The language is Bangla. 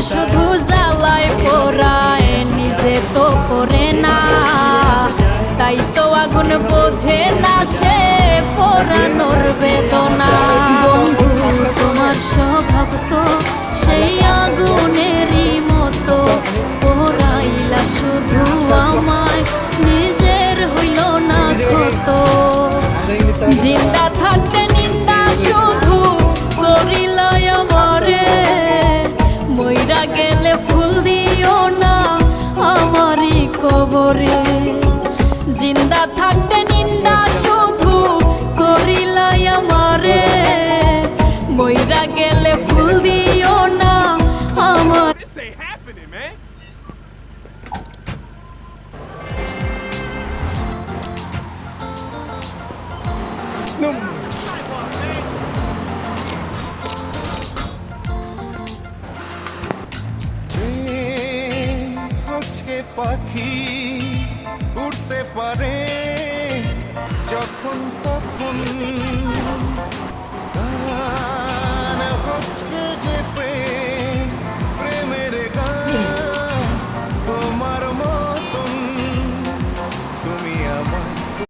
শুধু জ্বালায় পোড়ায়, নিজে তো পড়ে না, তাই তো আগুন বোঝে না সে পোড়ানোর বেদনা। বন্ধু তোমার স্বভাব তো সেই আগুনেরই মতো, পোড়াইলা শুধু আমায়, নিজের হইল না ক্ষত। জিন্দা থাকতে নিন্দা শুধু করিলাই আমারে, মইরা গেলে ফুল দিও না আমারই কবরে। জিন্দা থাকতে নিন্দা শুধু করিলাই আমারে, মইরা গেলে ফুল দিও না আমার। হচ্ছে পাখি উড়তে পারে যখন তখন, হচ্ছে যে